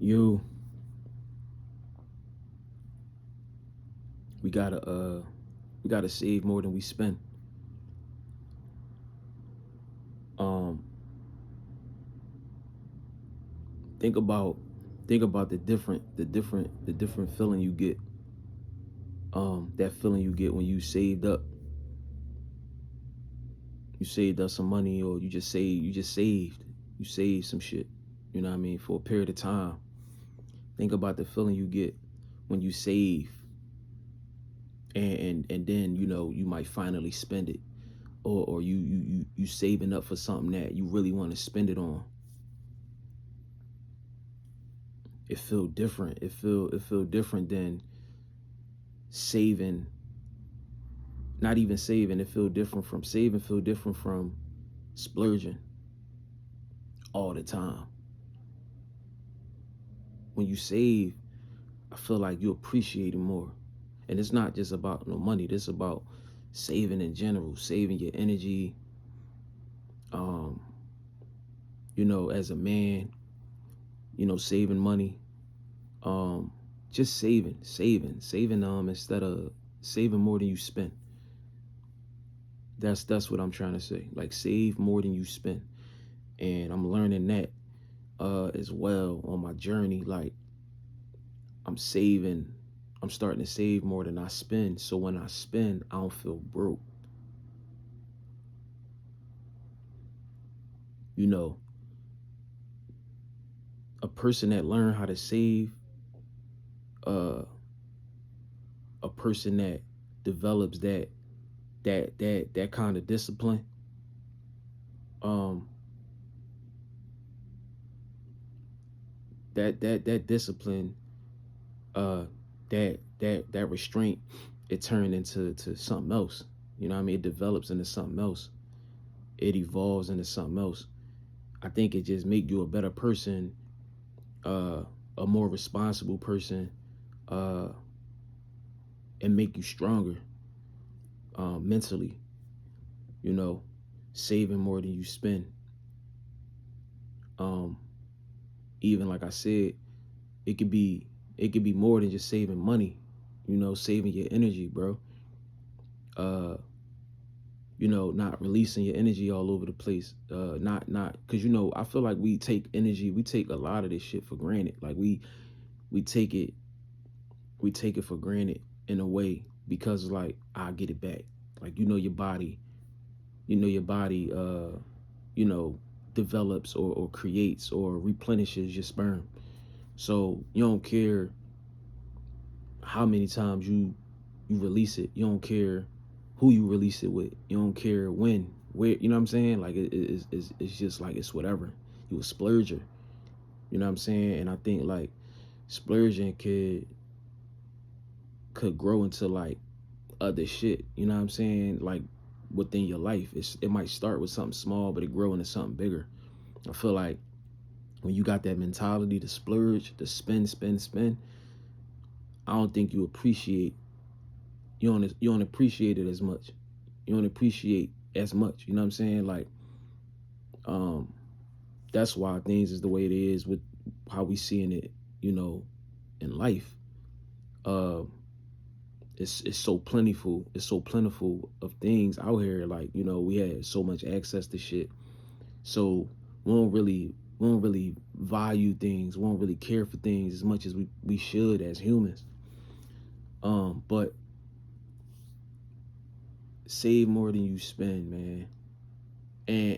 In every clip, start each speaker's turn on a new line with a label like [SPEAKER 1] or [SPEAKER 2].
[SPEAKER 1] You, we gotta we gotta save more than we spend. Um, think about think about the different feeling you get. That feeling you get when you saved up some money, or you saved some shit. You know what I mean, for a period of time. Think about the feeling you get when you save, and then you might finally spend it, or you saving up for something that you really want to spend it on. It feel different. It feel different than saving. Not even saving. It feel different from saving. Feel different from splurging all the time. When you save, I feel like you appreciate it more. And it's not just about no money. This is about saving in general, saving your energy. Um, as a man, saving money. Um, just saving. Instead of saving more than you spend. That's what I'm trying to say. Like, save more than you spend. And I'm learning that as well on my journey. Like, I'm saving. I'm starting to save more than I spend. So when I spend, I don't feel broke. You know, a person that learned how to save, uh, a person that develops that kind of discipline, um, that discipline, uh, that restraint, it turned into something else. You know what I mean? It develops into something else. It evolves into something else. I think it just make you a better person, uh, a more responsible person, uh, and make you stronger, mentally. You know, saving more than you spend. Um, Even like I said, it could be it could be more than just saving money. Saving your energy, bro. Uh, not releasing your energy all over the place. Not because I feel like we take a lot of this shit for granted. Like we take it we take it for granted in a way, because like I get it back. Like your body you know develops or creates or replenishes your sperm. So you don't care how many times you release it. You don't care who you release it with. You don't care when, where. You know what I'm saying? Like it's just like it's whatever. You a splurger. You know what I'm saying? And I think like splurging could grow into like other shit. You know what I'm saying? Like within your life, it might start with something small, but it grow into something bigger. I feel like when you got that mentality to splurge, to spend, I don't think you don't appreciate it as much. You don't appreciate as much. You know what I'm saying? Like, um, that's why things is the way it is with how we seeing it, you know, in life. Uh, it's so plentiful. It's so plentiful of things out here. Like, we had so much access to shit. So we don't really value things. We don't really care for things as much as we should as humans. But save more than you spend, man.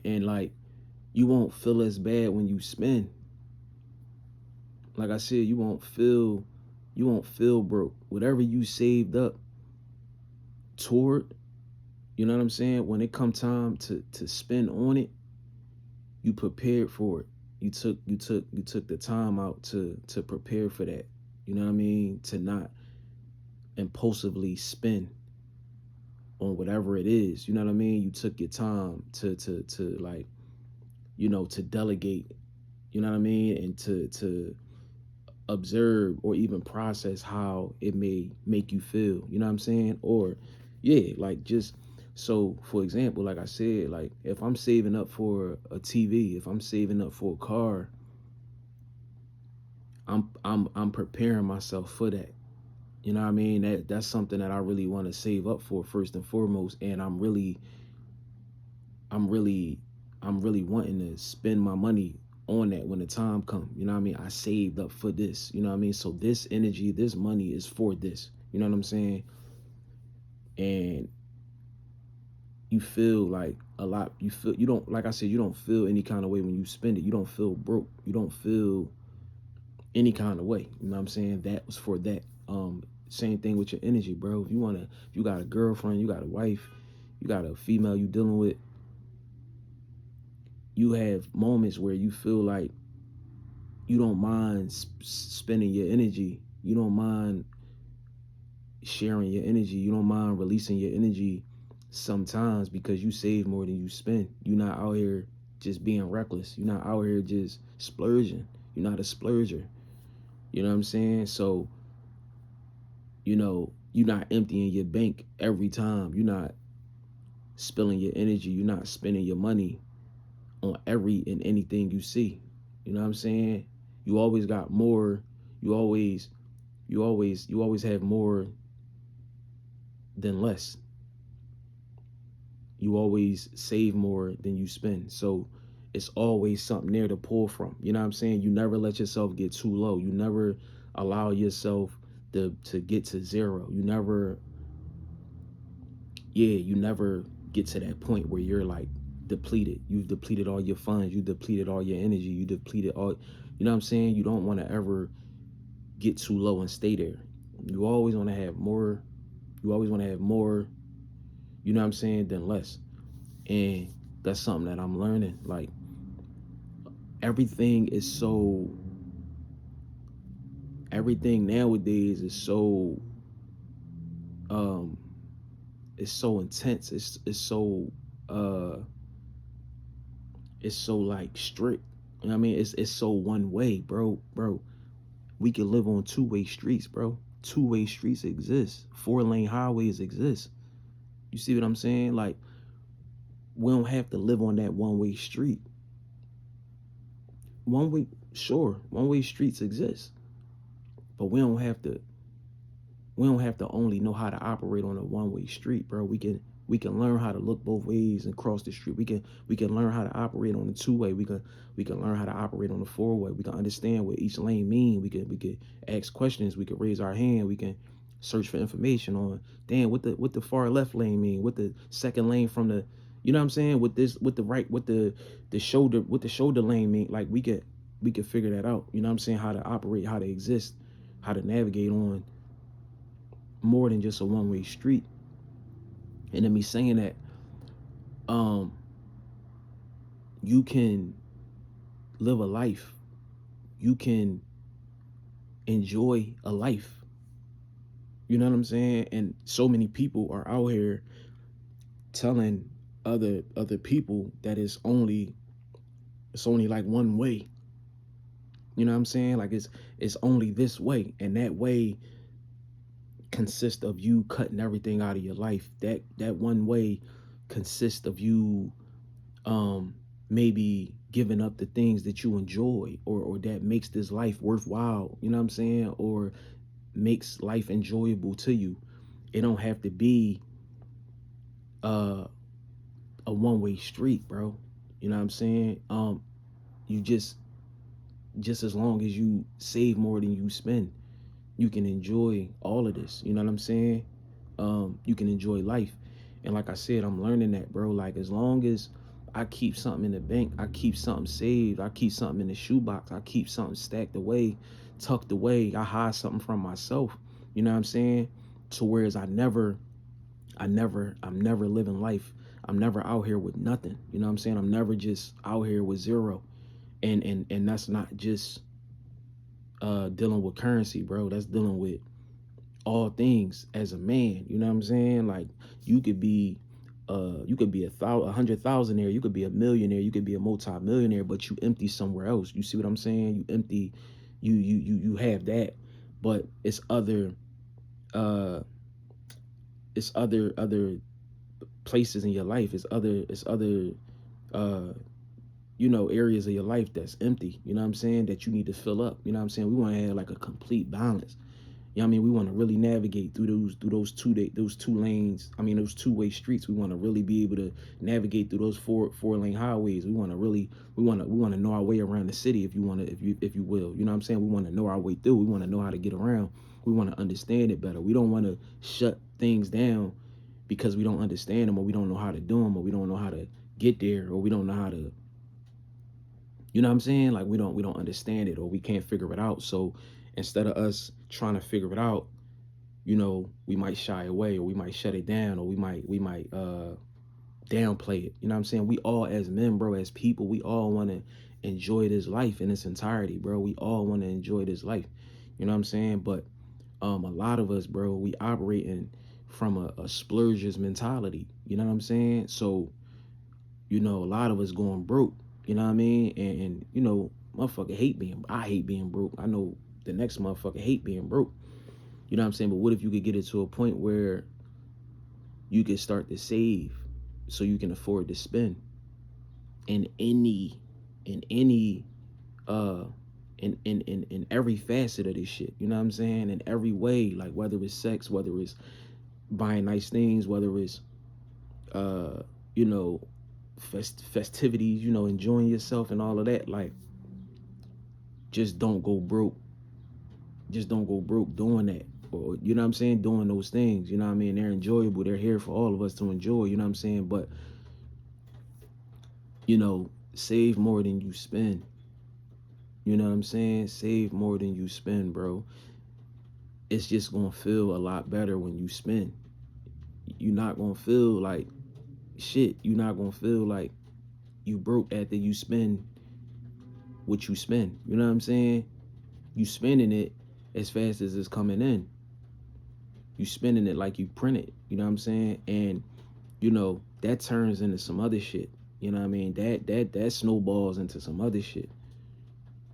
[SPEAKER 1] And like, you won't feel as bad when you spend. Like I said, you won't feel broke. Whatever you saved up toward, you know what I'm saying? When it come time to spend on it, you prepared for it. You took the time out to prepare for that. You know what I mean? To not impulsively spend on whatever it is. You know what I mean? You took your time to like, to delegate, you know what I mean? And to observe or even process how it may make you feel. You know what I'm saying? Or yeah, like, just so for example, like I said, like if I'm saving up for a TV, if I'm saving up for a car, I'm preparing myself for that. You know what I mean? That's something that I really want to save up for first and foremost. And I'm really I'm really wanting to spend my money on that when the time comes. You know what I mean? I saved up for this. You know what I mean? So this energy, this money is for this. You know what I'm saying? And you feel like a lot. You don't, like I said, you don't feel any kind of way when you spend it. You don't feel broke. You don't feel any kind of way. You know what I'm saying? That was for that. Same thing with your energy, bro. If you got a girlfriend, you got a wife, you got a female you dealing with, you have moments where you feel like you don't mind spending your energy. You don't mind sharing your energy. You don't mind releasing your energy sometimes because you save more than you spend. You're not out here just being reckless. You're not out here just splurging. You're not a splurger. You know what I'm saying? So, you're not emptying your bank every time. You're not spilling your energy. You're not spending your money on every and anything you see. You know what I'm saying? You always got more. You always have more than less. You always save more than you spend. So it's always something there to pull from. You know what I'm saying? You never let yourself get too low. You never allow yourself to get to zero. You never get to that point where you're like depleted. You've depleted all your funds. You depleted all your energy. You depleted all, you know what I'm saying? You don't want to ever get too low and stay there. You always want to have more. You always want to have more, you know what I'm saying, than less. And that's something that I'm learning. Like, everything is so, everything nowadays is so, um, it's so intense. Uh, it's so like strict. You know what I mean? It's so one way, bro. We can live on two-way streets, bro. Two-way streets exist. Four-lane highways exist. You see what I'm saying? Like, we don't have to live on that one-way street. One-way streets exist, but we don't have to only know how to operate on a one-way street, bro. We can learn how to look both ways and cross the street. We can learn how to operate on the two-way. We can learn how to operate on the four-way. We can understand what each lane mean. We could ask questions. We could raise our hand. We can search for information on, damn, what the far left lane mean, what the second lane from the, you know what I'm saying, with the right, what the shoulder lane mean. Like, we could figure that out. You know what I'm saying? How to operate, how to exist, how to navigate on more than just a one-way street. And then me saying that, um, you can live a life. You can enjoy a life. You know what I'm saying? And so many people are out here telling other people that it's only like one way. You know what I'm saying? Like, it's only this way, and that way consists of you cutting everything out of your life. That one way consists of you, maybe giving up the things that you enjoy, or that makes this life worthwhile, you know what I'm saying, or makes life enjoyable to you. It don't have to be uh a one-way street, bro. You know what I'm saying? You just as long as you save more than you spend, you can enjoy all of this. You know what I'm saying? You can enjoy life. And like I said, I'm learning that, bro. Like, as long as I keep something in the bank, I keep something saved, I keep something in the shoebox, I keep something stacked away, tucked away, I hide something from myself. You know what I'm saying? To whereas I'm never living life. I'm never out here with nothing. You know what I'm saying? I'm never just out here with zero. And that's not just dealing with currency, bro. That's dealing with all things as a man. You know what I'm saying? Like, you could be a hundred thousandaire, you could be a millionaire, you could be a multi-millionaire, but you empty somewhere else. You see what I'm saying? You empty, you have that, but uh it's other places in your life. It's other uh areas of your life that's empty, you know what I'm saying, that you need to fill up. You know what I'm saying? We want to have like a complete balance. You know what I mean? We want to really navigate through those two lanes. I mean, those two-way streets. We want to really be able to navigate through those four-lane highways. We want to know our way around the city, if you will. You know what I'm saying? We want to know our way through. We want to know how to get around. We want to understand it better. We don't want to shut things down because we don't understand them, or we don't know how to do them, or we don't know how to get there, or we don't know how to, you know what I'm saying? Like we don't understand it, or we can't figure it out. So instead of us trying to figure it out, we might shy away, or we might shut it down, or we might downplay it. You know what I'm saying? We all, as men, bro, as people, we all want to enjoy this life in its entirety, bro. We all want to enjoy this life. You know what I'm saying? But a lot of us, bro, we operating from a splurger's mentality. You know what I'm saying? So, a lot of us going broke. You know what I mean? And motherfucker I hate being broke. I know the next motherfucker hate being broke. You know what I'm saying? But what if you could get it to a point where you could start to save so you can afford to spend in any uh in every facet of this shit. You know what I'm saying? In every way, like whether it's sex, whether it's buying nice things, whether it's uh you know festivities, enjoying yourself and all of that. Like, just don't go broke. Just don't go broke doing that. Or, you know what I'm saying, doing those things. You know what I mean? They're enjoyable. They're here for all of us to enjoy. You know what I'm saying? But save more than you spend. You know what I'm saying? Save more than you spend, bro. It's just gonna feel a lot better when you spend. You're not gonna feel like shit. You're not gonna feel like you broke after you spend what you spend. You know what I'm saying? You spending it as fast as it's coming in. You spending it like you print it. You know what I'm saying? And that turns into some other shit. You know what I mean? That snowballs into some other shit.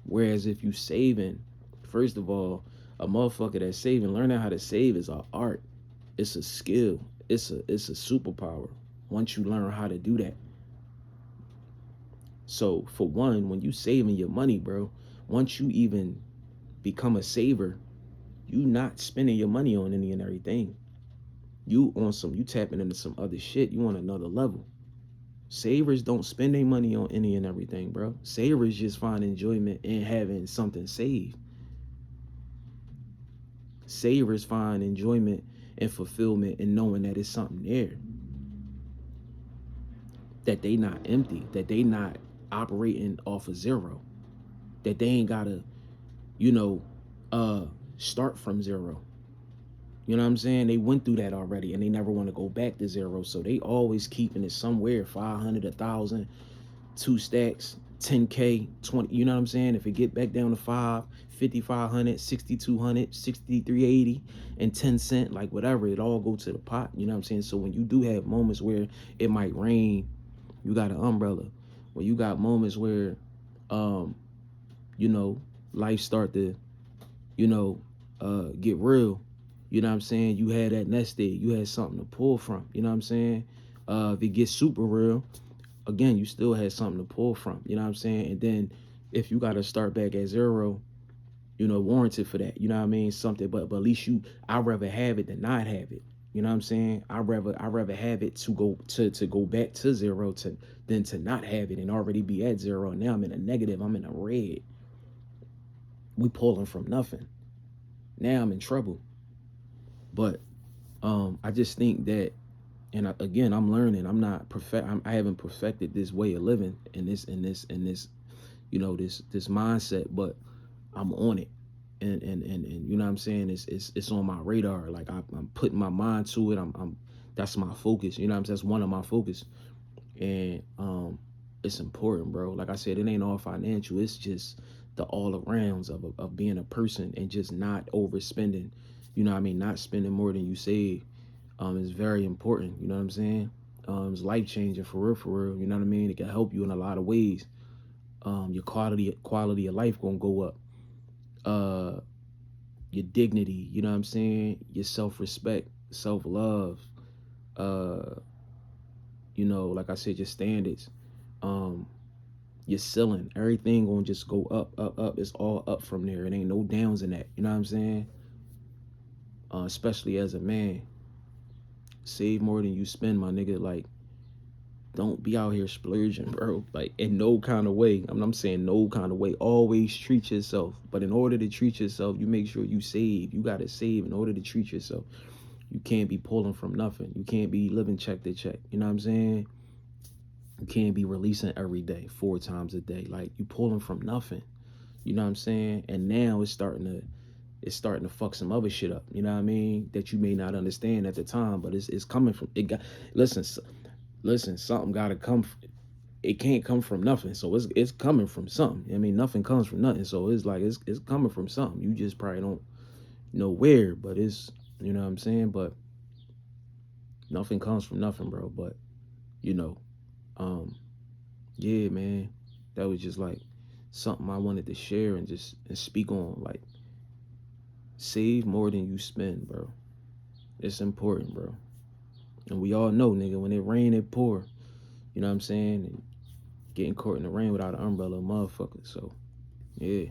[SPEAKER 1] Whereas if you saving, first of all, a motherfucker that's saving, learning how to save is an art. It's a skill. It's a superpower once you learn how to do that. So for one, when you saving your money, bro, once you even become a saver, you not spending your money on any and everything. You tapping into some other shit. You on another level. Savers don't spend their money on any and everything, bro. Savers just find enjoyment in having something saved. Savers find enjoyment and fulfillment in knowing that it's something there. That they not empty. That they not operating off of zero. That they ain't gotta, start from zero. You know what I'm saying? They went through that already and they never want to go back to zero. So they always keeping it somewhere, 500, 1,000, 2 stacks, 10K, 20, you know what I'm saying? If it get back down to 5,500, 6,200, 6,380, and 10 cent, like whatever, it all go to the pot. You know what I'm saying? So when you do have moments where it might rain, you got an umbrella. When you got moments where, life start to, get real, you know what I'm saying? You had that nest egg. You had something to pull from. You know what I'm saying? If it gets super real, again, you still had something to pull from. You know what I'm saying? And then if you got to start back at zero, warranted for that. You know what I mean? Something, but at least I'd rather have it than not have it. You know what I'm saying? I'd rather have it to go back to zero than to not have it and already be at zero. And now I'm in a negative. I'm in a red. We pulling from nothing. Now I'm in trouble. But I just think that, and again, I'm learning. I'm not perfect. I haven't perfected this way of living and this this mindset, but I'm on it. And you know what I'm saying? It's on my radar. Like I'm putting my mind to it. I'm that's my focus. You know what I'm saying? That's one of my focus. And it's important, bro. Like I said, it ain't all financial. It's just the all arounds of being a person and just not overspending. You know what I mean? Not spending more than you save. Is very important. You know what I'm saying? It's life changing for real. You know what I mean? It can help you in a lot of ways. Your quality of life gonna go up. Your dignity, you know what I'm saying? Your self-respect, self-love, like I said, your standards. your ceiling. Everything gonna just go up, up, up. It's all up from there. It ain't no downs in that. You know what I'm saying? Especially as a man. Save more than you spend, my nigga. Like, don't be out here splurging, bro. Like, in no kind of way. I'm saying no kind of way. Always treat yourself. But in order to treat yourself, you make sure you save. You gotta save in order to treat yourself. You can't be pulling from nothing. You can't be living check to check. You know what I'm saying? You can't be releasing every day, 4 times a day. Like, you pulling from nothing. You know what I'm saying? And now it's starting to fuck some other shit up. You know what I mean? That you may not understand at the time, but it's coming from it. Listen, something gotta come. It can't come from nothing, so it's coming from something. I mean, nothing comes from nothing, so it's like it's coming from something. You just probably don't know where, but it's, you know what I'm saying. But nothing comes from nothing, bro. But you know, yeah, man, that was just like something I wanted to share and just and speak on. Like, save more than you spend, bro. It's important, bro. And we all know, nigga, when it rain, it pour. You know what I'm saying? And getting caught in the rain without an umbrella, motherfucker. So, yeah.